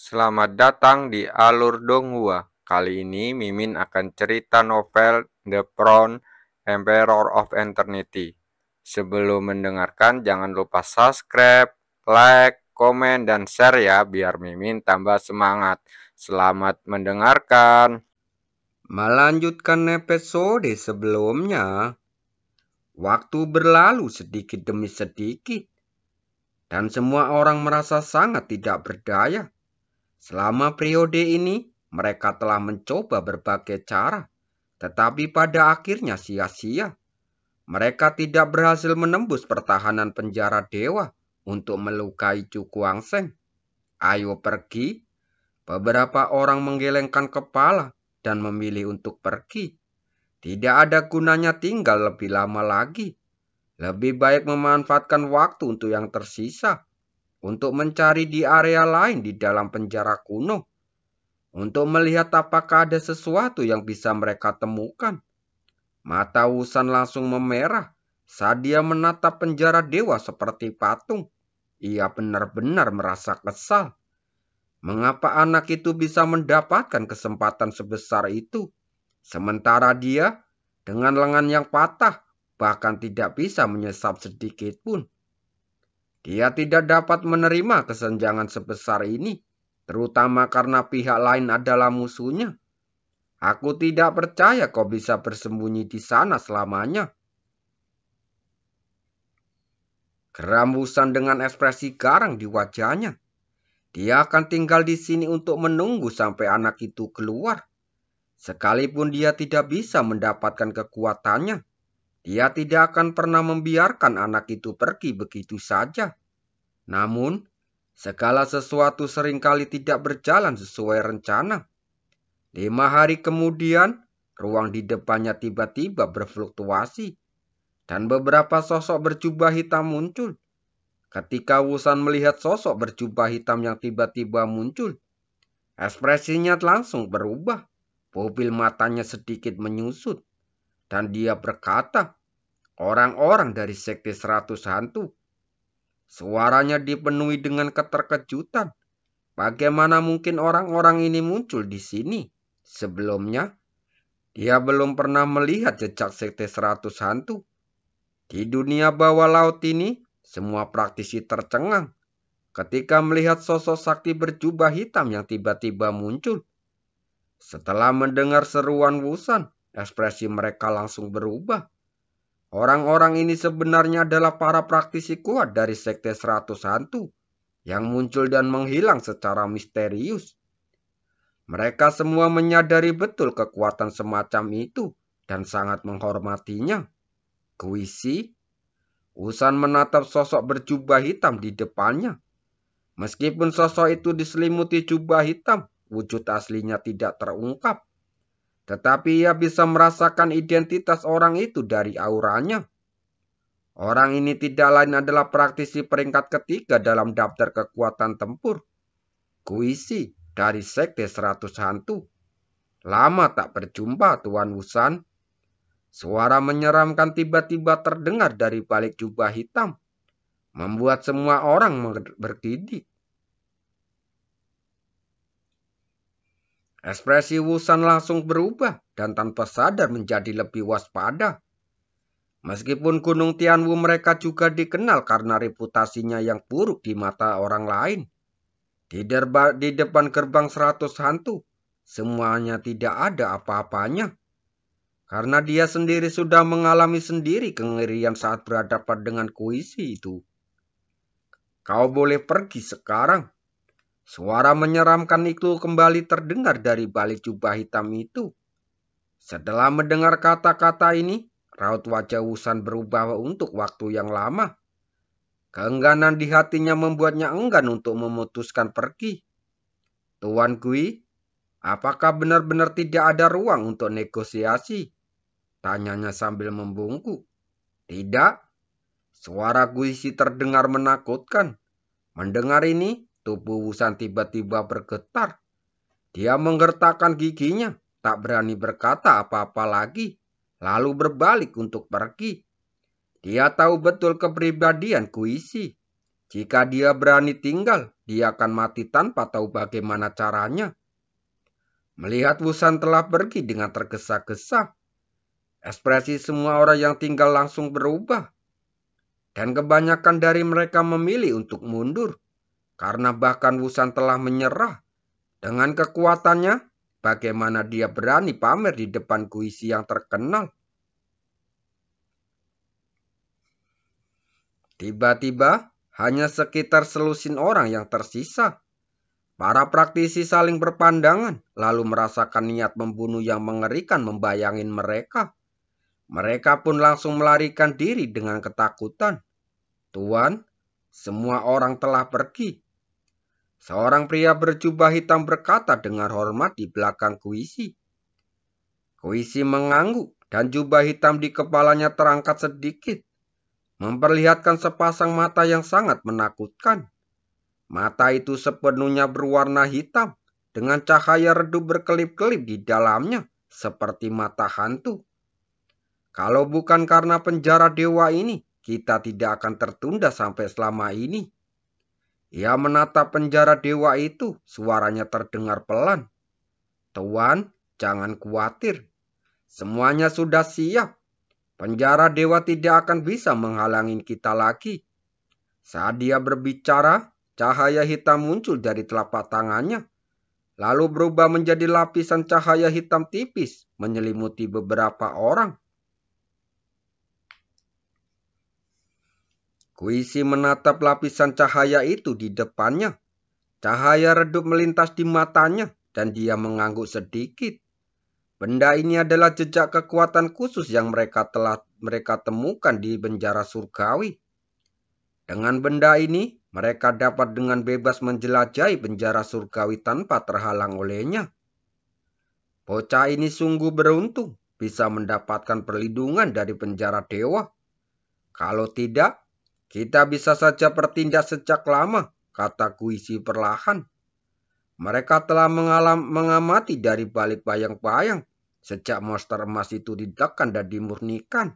Selamat datang di Alur Donghua. Kali ini Mimin akan cerita novel The Crown, Emperor of Eternity. Sebelum mendengarkan, jangan lupa subscribe, like, komen, dan share ya, biar Mimin tambah semangat. Selamat mendengarkan. Melanjutkan episode sebelumnya, waktu berlalu sedikit demi sedikit, dan semua orang merasa sangat tidak berdaya. Selama periode ini, mereka telah mencoba berbagai cara, tetapi pada akhirnya sia-sia. Mereka tidak berhasil menembus pertahanan penjara dewa untuk melukai Chu Kuangseng. Ayo pergi. Beberapa orang menggelengkan kepala dan memilih untuk pergi. Tidak ada gunanya tinggal lebih lama lagi. Lebih baik memanfaatkan waktu untuk yang tersisa, untuk mencari di area lain di dalam penjara kuno, untuk melihat apakah ada sesuatu yang bisa mereka temukan. Mata Wusan langsung memerah saat dia menatap penjara dewa seperti patung. Ia benar-benar merasa kesal. Mengapa anak itu bisa mendapatkan kesempatan sebesar itu, sementara dia dengan lengan yang patah bahkan tidak bisa menyesap sedikit pun. Dia tidak dapat menerima kesenjangan sebesar ini, terutama karena pihak lain adalah musuhnya. Aku tidak percaya kau bisa bersembunyi di sana selamanya. Geram Wusan dengan ekspresi garang di wajahnya. Dia akan tinggal di sini untuk menunggu sampai anak itu keluar. Sekalipun dia tidak bisa mendapatkan kekuatannya, dia tidak akan pernah membiarkan anak itu pergi begitu saja. Namun, segala sesuatu seringkali tidak berjalan sesuai rencana. 5 hari kemudian, ruang di depannya tiba-tiba berfluktuasi, dan beberapa sosok berjubah hitam muncul. Ketika Wusan melihat sosok berjubah hitam yang tiba-tiba muncul, ekspresinya langsung berubah. Pupil matanya sedikit menyusut, dan dia berkata, "Orang-orang dari Sekte 100 Hantu." Suaranya dipenuhi dengan keterkejutan. Bagaimana mungkin orang-orang ini muncul di sini? Sebelumnya, dia belum pernah melihat jejak Sekte 100 Hantu. Di dunia bawah laut ini, semua praktisi tercengang ketika melihat sosok sakti berjubah hitam yang tiba-tiba muncul. Setelah mendengar seruan Wusan, ekspresi mereka langsung berubah. Orang-orang ini sebenarnya adalah para praktisi kuat dari Sekte 100 Hantu yang muncul dan menghilang secara misterius. Mereka semua menyadari betul kekuatan semacam itu dan sangat menghormatinya. Kuisi, Wusan menatap sosok berjubah hitam di depannya. Meskipun sosok itu diselimuti jubah hitam, wujud aslinya tidak terungkap. Tetapi ia bisa merasakan identitas orang itu dari auranya. Orang ini tidak lain adalah praktisi peringkat ketiga dalam daftar kekuatan tempur. Kuisi dari Sekte 100 Hantu. Lama tak berjumpa, Tuan Wusan. Suara menyeramkan tiba-tiba terdengar dari balik jubah hitam, membuat semua orang bergidik. Ekspresi Wusan langsung berubah dan tanpa sadar menjadi lebih waspada. Meskipun Gunung Tianwu mereka juga dikenal karena reputasinya yang buruk di mata orang lain. Di depan gerbang 100 hantu, semuanya tidak ada apa-apanya. Karena dia sendiri sudah mengalami sendiri kengerian saat berhadapan dengan Kuisi itu. Kau boleh pergi sekarang. Suara menyeramkan itu kembali terdengar dari balik jubah hitam itu. Setelah mendengar kata-kata ini, raut wajah Wusan berubah untuk waktu yang lama. Keengganan di hatinya membuatnya enggan untuk memutuskan pergi. Tuan Gui, apakah benar-benar tidak ada ruang untuk negosiasi? Tanyanya sambil membungkuk. Tidak. Suara Guisi terdengar menakutkan. Mendengar ini, tubuh Wusan tiba-tiba bergetar. Dia menggertakkan giginya, tak berani berkata apa-apa lagi, lalu berbalik untuk pergi. Dia tahu betul kepribadian Kuisi. Jika dia berani tinggal, dia akan mati tanpa tahu bagaimana caranya. Melihat Wusan telah pergi dengan tergesa-gesa, ekspresi semua orang yang tinggal langsung berubah. Dan kebanyakan dari mereka memilih untuk mundur, karena bahkan Wusan telah menyerah. Dengan kekuatannya, bagaimana dia berani pamer di depan Guisi yang terkenal? Tiba-tiba, hanya sekitar selusin orang yang tersisa. Para praktisi saling berpandangan, lalu merasakan niat membunuh yang mengerikan membayangin mereka. Mereka pun langsung melarikan diri dengan ketakutan. Tuan, semua orang telah pergi. Seorang pria berjubah hitam berkata dengan hormat di belakang Guisi. Guisi mengangguk dan jubah hitam di kepalanya terangkat sedikit, memperlihatkan sepasang mata yang sangat menakutkan. Mata itu sepenuhnya berwarna hitam, dengan cahaya redup berkelip-kelip di dalamnya, seperti mata hantu. Kalau bukan karena penjara dewa ini, kita tidak akan tertunda sampai selama ini. Ia menatap penjara dewa itu, suaranya terdengar pelan. Tuan, jangan khawatir. Semuanya sudah siap. Penjara dewa tidak akan bisa menghalangi kita lagi. Saat dia berbicara, cahaya hitam muncul dari telapak tangannya, lalu berubah menjadi lapisan cahaya hitam tipis menyelimuti beberapa orang. Guisi menatap lapisan cahaya itu di depannya. Cahaya redup melintas di matanya dan dia mengangguk sedikit. Benda ini adalah jejak kekuatan khusus yang mereka temukan di penjara surgawi. Dengan benda ini, mereka dapat dengan bebas menjelajahi penjara surgawi tanpa terhalang olehnya. Bocah ini sungguh beruntung bisa mendapatkan perlindungan dari penjara dewa. Kalau tidak, kita bisa saja bertindak sejak lama, kata Guisi perlahan. Mereka telah mengamati dari balik bayang-bayang sejak monster emas itu ditekan dan dimurnikan.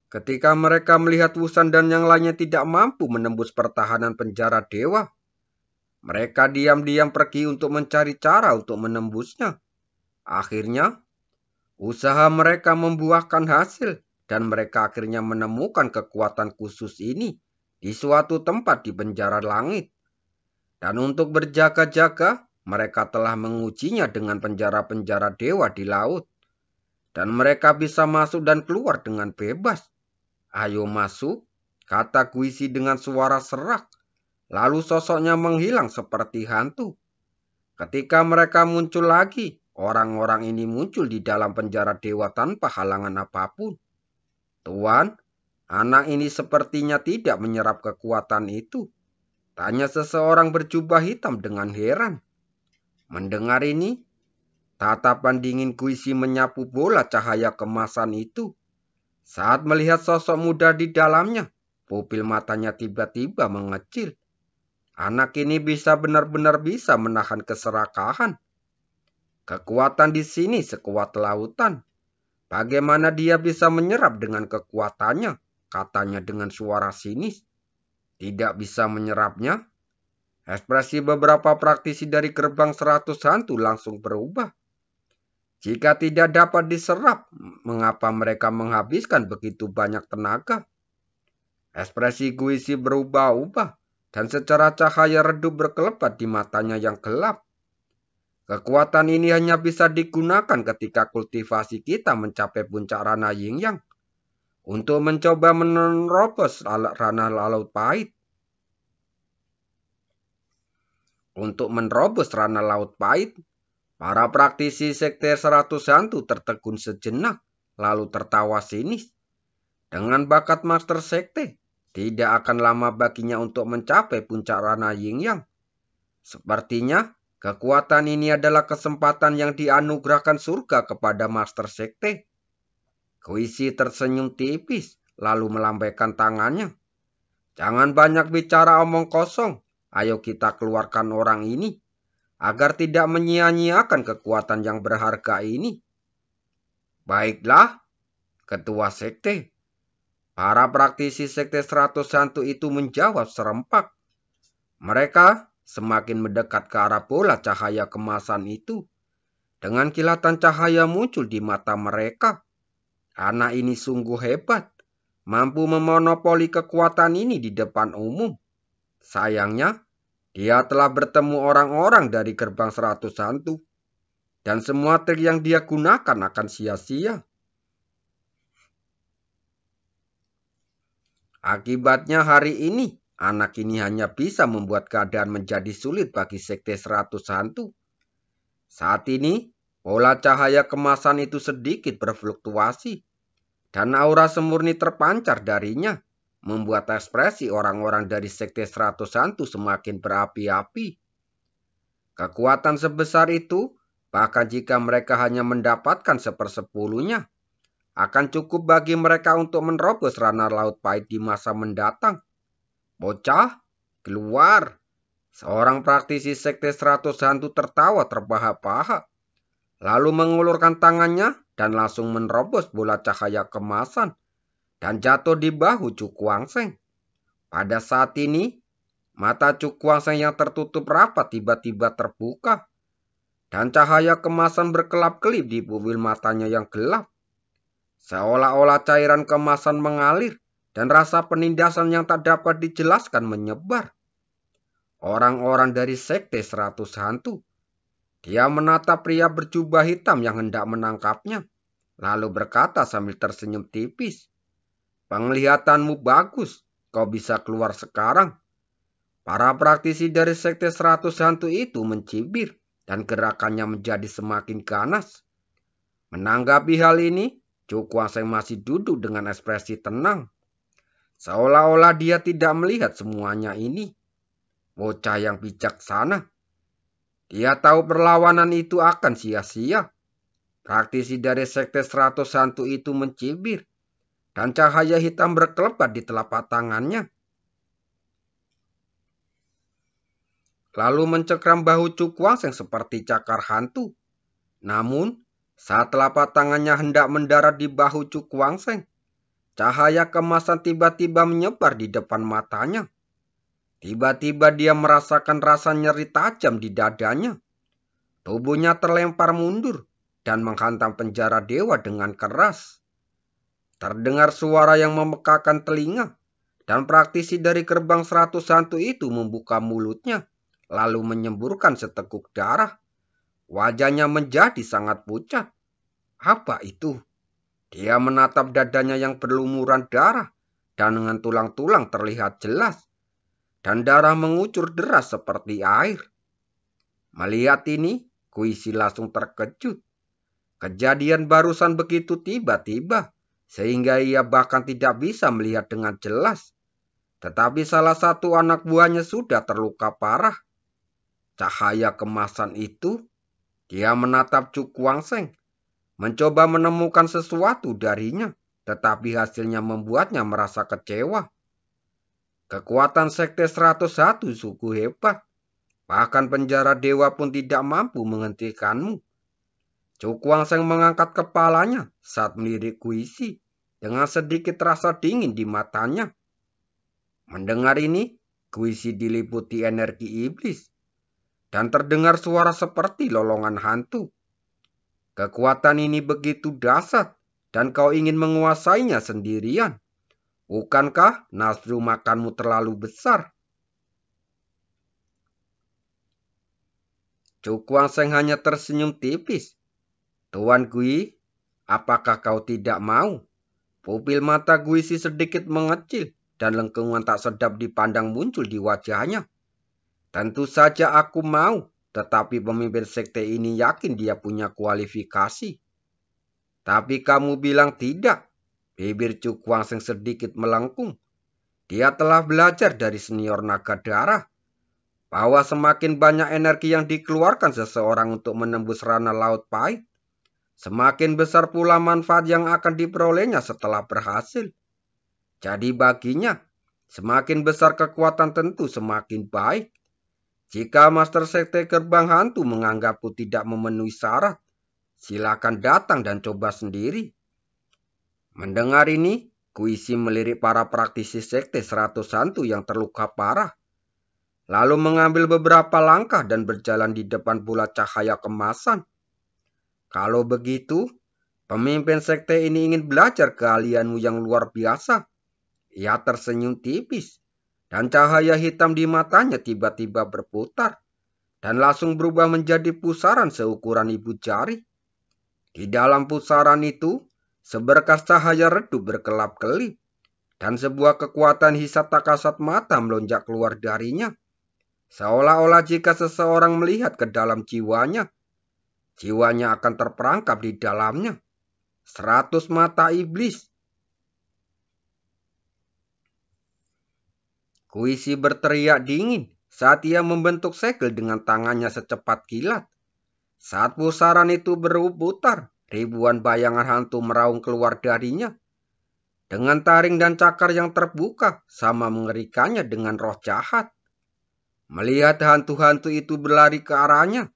Ketika mereka melihat Wusan dan yang lainnya tidak mampu menembus pertahanan penjara dewa, mereka diam-diam pergi untuk mencari cara untuk menembusnya. Akhirnya, usaha mereka membuahkan hasil. Dan mereka akhirnya menemukan kekuatan khusus ini di suatu tempat di penjara langit. Dan untuk berjaga-jaga, mereka telah mengujinya dengan penjara-penjara dewa di laut. Dan mereka bisa masuk dan keluar dengan bebas. Ayo masuk, kata Guisi dengan suara serak. Lalu sosoknya menghilang seperti hantu. Ketika mereka muncul lagi, orang-orang ini muncul di dalam penjara dewa tanpa halangan apapun. Tuan, anak ini sepertinya tidak menyerap kekuatan itu, tanya seseorang berjubah hitam dengan heran. Mendengar ini, tatapan dingin Guisi menyapu bola cahaya kemasan itu. Saat melihat sosok muda di dalamnya, pupil matanya tiba-tiba mengecil. Anak ini benar-benar bisa menahan keserakahan. Kekuatan di sini sekuat lautan. Bagaimana dia bisa menyerap dengan kekuatannya, katanya dengan suara sinis. Tidak bisa menyerapnya? Ekspresi beberapa praktisi dari gerbang 100 hantu langsung berubah. Jika tidak dapat diserap, mengapa mereka menghabiskan begitu banyak tenaga? Ekspresi Guisi berubah-ubah, dan secara cahaya redup berkelebat di matanya yang gelap. Kekuatan ini hanya bisa digunakan ketika kultivasi kita mencapai puncak ranah Yin Yang untuk mencoba menerobos ranah laut pahit. Untuk menerobos ranah laut pahit, para praktisi sekte 100 hantu tertegun sejenak, lalu tertawa sinis. Dengan bakat master sekte, tidak akan lama baginya untuk mencapai puncak ranah Yin Yang. Sepertinya, kekuatan ini adalah kesempatan yang dianugerahkan surga kepada master sekte. Guisi tersenyum tipis, lalu melambaikan tangannya. Jangan banyak bicara omong kosong. Ayo kita keluarkan orang ini, agar tidak menyia-nyiakan kekuatan yang berharga ini. Baiklah, ketua sekte. Para praktisi Sekte 100 Hantu itu menjawab serempak. Mereka semakin mendekat ke arah bola cahaya kemasan itu. Dengan kilatan cahaya muncul di mata mereka. Anak ini sungguh hebat, mampu memonopoli kekuatan ini di depan umum. Sayangnya, dia telah bertemu orang-orang dari gerbang 100 hantu. Dan semua trik yang dia gunakan akan sia-sia. Akibatnya hari ini, anak ini hanya bisa membuat keadaan menjadi sulit bagi Sekte 100 hantu. Saat ini, pola cahaya kemasan itu sedikit berfluktuasi, dan aura semurni terpancar darinya, membuat ekspresi orang-orang dari Sekte 100 hantu semakin berapi-api. Kekuatan sebesar itu, bahkan jika mereka hanya mendapatkan sepersepuluhnya, akan cukup bagi mereka untuk menerobos ranah laut pahit di masa mendatang. Bocah, keluar! Seorang praktisi Sekte 100 hantu tertawa terbahak-bahak, lalu mengulurkan tangannya dan langsung menerobos bola cahaya kemasan dan jatuh di bahu Cu Kuangseng. Pada saat ini, mata Cu Kuangseng yang tertutup rapat tiba-tiba terbuka, dan cahaya kemasan berkelap-kelip di pupil matanya yang gelap. Seolah-olah cairan kemasan mengalir dan rasa penindasan yang tak dapat dijelaskan menyebar. Orang-orang dari Sekte 100 hantu. Dia menatap pria berjubah hitam yang hendak menangkapnya, lalu berkata sambil tersenyum tipis, "Penglihatanmu bagus, kau bisa keluar sekarang." Para praktisi dari Sekte 100 hantu itu mencibir dan gerakannya menjadi semakin ganas. Menanggapi hal ini, Cu Kuangseng masih duduk dengan ekspresi tenang, seolah-olah dia tidak melihat semuanya ini. Bocah yang bijaksana. Dia tahu perlawanan itu akan sia-sia. Praktisi dari Sekte 100 hantu itu mencibir, dan cahaya hitam berkelebat di telapak tangannya. Lalu mencekram bahu Cu Kuangseng seperti cakar hantu. Namun, saat telapak tangannya hendak mendarat di bahu Cu Kuangseng, cahaya kemasan tiba-tiba menyebar di depan matanya. Tiba-tiba dia merasakan rasa nyeri tajam di dadanya. Tubuhnya terlempar mundur dan menghantam penjara dewa dengan keras. Terdengar suara yang memekakan telinga, dan praktisi dari gerbang 100 hantu itu membuka mulutnya, lalu menyemburkan seteguk darah. Wajahnya menjadi sangat pucat. Apa itu? Dia menatap dadanya yang berlumuran darah, dan dengan tulang-tulang terlihat jelas, dan darah mengucur deras seperti air. Melihat ini, Kuisi langsung terkejut. Kejadian barusan begitu tiba-tiba, sehingga ia bahkan tidak bisa melihat dengan jelas. Tetapi salah satu anak buahnya sudah terluka parah. Cahaya kemasan itu, dia menatap Cu Kuangseng, mencoba menemukan sesuatu darinya, tetapi hasilnya membuatnya merasa kecewa. Kekuatan Sekte 101 sungguh hebat. Bahkan penjara dewa pun tidak mampu menghentikanmu. Cu Kuangseng mengangkat kepalanya saat melirik Kuisi dengan sedikit rasa dingin di matanya. Mendengar ini, Kuisi diliputi energi iblis, dan terdengar suara seperti lolongan hantu. Kekuatan ini begitu dahsyat, dan kau ingin menguasainya sendirian. Bukankah nafsu makanmu terlalu besar? Cu Kuangseng hanya tersenyum tipis. Tuan Gui, apakah kau tidak mau? Pupil mata Guisi sedikit mengecil, dan lengkungan tak sedap dipandang muncul di wajahnya. Tentu saja aku mau, tetapi pemimpin sekte ini yakin dia punya kualifikasi. Tapi kamu bilang tidak. Bibir Cu Kuangseng sedikit melengkung. Dia telah belajar dari senior naga darah, bahwa semakin banyak energi yang dikeluarkan seseorang untuk menembus ranah laut pahit, semakin besar pula manfaat yang akan diperolehnya setelah berhasil. Jadi baginya, semakin besar kekuatan tentu semakin baik. Jika Master Sekte Gerbang Hantu menganggapku tidak memenuhi syarat, silakan datang dan coba sendiri. Mendengar ini, Kuisi melirik para praktisi sekte 100 hantu yang terluka parah, lalu mengambil beberapa langkah dan berjalan di depan bola cahaya kemasan. Kalau begitu, pemimpin sekte ini ingin belajar keahlianmu yang luar biasa. Ia tersenyum tipis, dan cahaya hitam di matanya tiba-tiba berputar, dan langsung berubah menjadi pusaran seukuran ibu jari. Di dalam pusaran itu, seberkas cahaya redup berkelap-kelip, dan sebuah kekuatan hisap tak kasat mata melonjak keluar darinya. Seolah-olah jika seseorang melihat ke dalam jiwanya akan terperangkap di dalamnya. 100 mata iblis. Kuisi berteriak dingin saat ia membentuk segel dengan tangannya secepat kilat. Saat pusaran itu berputar, ribuan bayangan hantu meraung keluar darinya. Dengan taring dan cakar yang terbuka, sama mengerikannya dengan roh jahat. Melihat hantu-hantu itu berlari ke arahnya,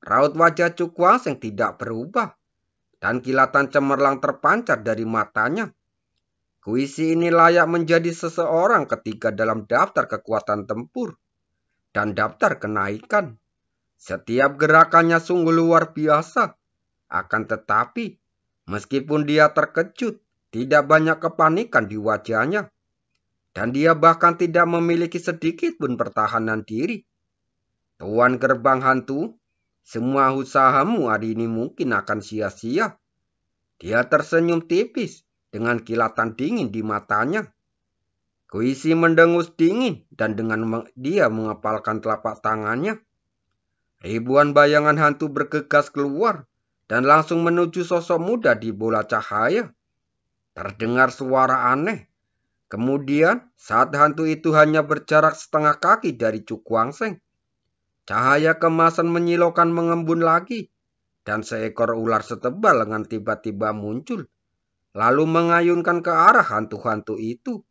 raut wajah Cukwangseng tidak berubah, dan kilatan cemerlang terpancar dari matanya. Kuisi ini layak menjadi seseorang ketiga dalam daftar kekuatan tempur dan daftar kenaikan. Setiap gerakannya sungguh luar biasa. Akan tetapi, meskipun dia terkejut, tidak banyak kepanikan di wajahnya. Dan dia bahkan tidak memiliki sedikit pun pertahanan diri. Tuan gerbang hantu, semua usahamu hari ini mungkin akan sia-sia. Dia tersenyum tipis dengan kilatan dingin di matanya. Kuisi mendengus dingin dan dengan dia mengepalkan telapak tangannya. Ribuan bayangan hantu bergegas keluar dan langsung menuju sosok muda di bola cahaya. Terdengar suara aneh. Kemudian saat hantu itu hanya berjarak setengah kaki dari Cukwangseng, cahaya kemasan menyilaukan mengembun lagi, dan seekor ular setebal lengan tiba-tiba muncul, lalu mengayunkan ke arah hantu-hantu itu.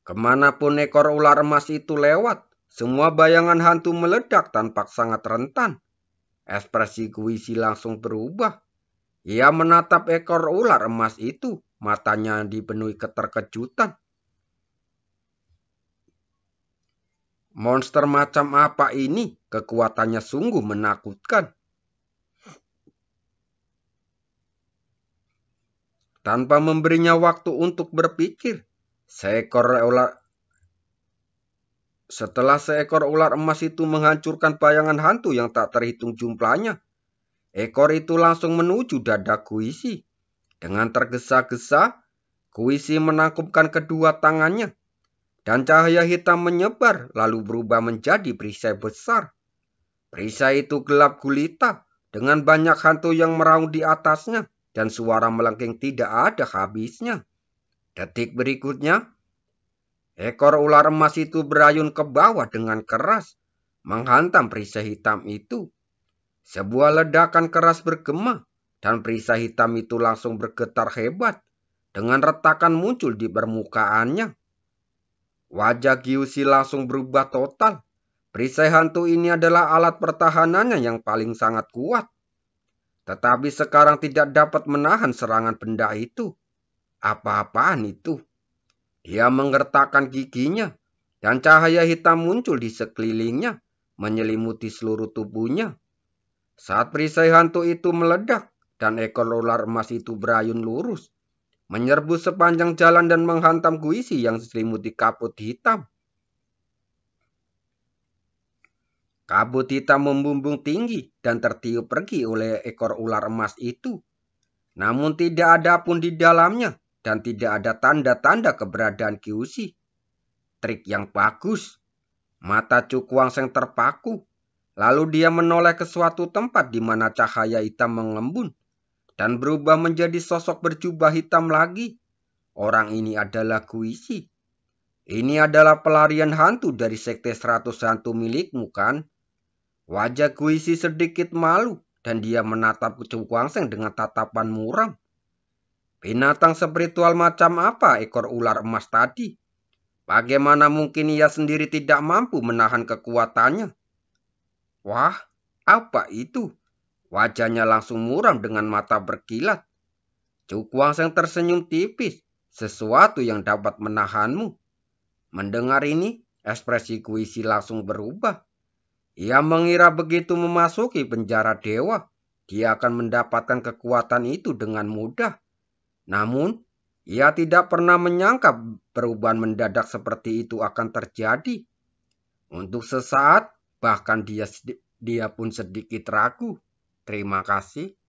Kemanapun ekor ular emas itu lewat, semua bayangan hantu meledak tanpa sangat rentan. Ekspresi Kuisi langsung berubah. Ia menatap ekor ular emas itu, matanya dipenuhi keterkejutan. Monster macam apa ini? Kekuatannya sungguh menakutkan. Tanpa memberinya waktu untuk berpikir, setelah seekor ular emas itu menghancurkan bayangan hantu yang tak terhitung jumlahnya, ekor itu langsung menuju dada Kuisi. Dengan tergesa-gesa, Kuisi menangkupkan kedua tangannya, dan cahaya hitam menyebar lalu berubah menjadi perisai besar. Perisai itu gelap gulita dengan banyak hantu yang meraung di atasnya, dan suara melengking tidak ada habisnya. Detik berikutnya, ekor ular emas itu berayun ke bawah dengan keras, menghantam perisai hitam itu. Sebuah ledakan keras bergema, dan perisai hitam itu langsung bergetar hebat, dengan retakan muncul di permukaannya. Wajah Gyusi langsung berubah total. Perisai hantu ini adalah alat pertahanannya yang paling sangat kuat. Tetapi sekarang tidak dapat menahan serangan benda itu. Apa-apaan itu? Dia menggertakkan giginya, dan cahaya hitam muncul di sekelilingnya, menyelimuti seluruh tubuhnya. Saat perisai hantu itu meledak, dan ekor ular emas itu berayun lurus, menyerbu sepanjang jalan dan menghantam Kuisi yang diselimuti kabut hitam. Kabut hitam membumbung tinggi dan tertiup pergi oleh ekor ular emas itu. Namun tidak ada pun di dalamnya, dan tidak ada tanda-tanda keberadaan Kuisi. Trik yang bagus. Mata Cukwangseng terpaku. Lalu dia menoleh ke suatu tempat di mana cahaya hitam mengembun dan berubah menjadi sosok berjubah hitam lagi. Orang ini adalah Kuisi. Ini adalah pelarian hantu dari sekte 100 hantu milikmu, kan? Wajah Kuisi sedikit malu dan dia menatap Cukwangseng dengan tatapan muram. Binatang spiritual macam apa ekor ular emas tadi? Bagaimana mungkin ia sendiri tidak mampu menahan kekuatannya? Wah, apa itu? Wajahnya langsung muram dengan mata berkilat. Cukuangseng tersenyum tipis, sesuatu yang dapat menahanmu. Mendengar ini, ekspresi Kuisi langsung berubah. Ia mengira begitu memasuki penjara dewa, dia akan mendapatkan kekuatan itu dengan mudah. Namun, ia tidak pernah menyangka perubahan mendadak seperti itu akan terjadi. Untuk sesaat, bahkan dia pun sedikit ragu. Terima kasih.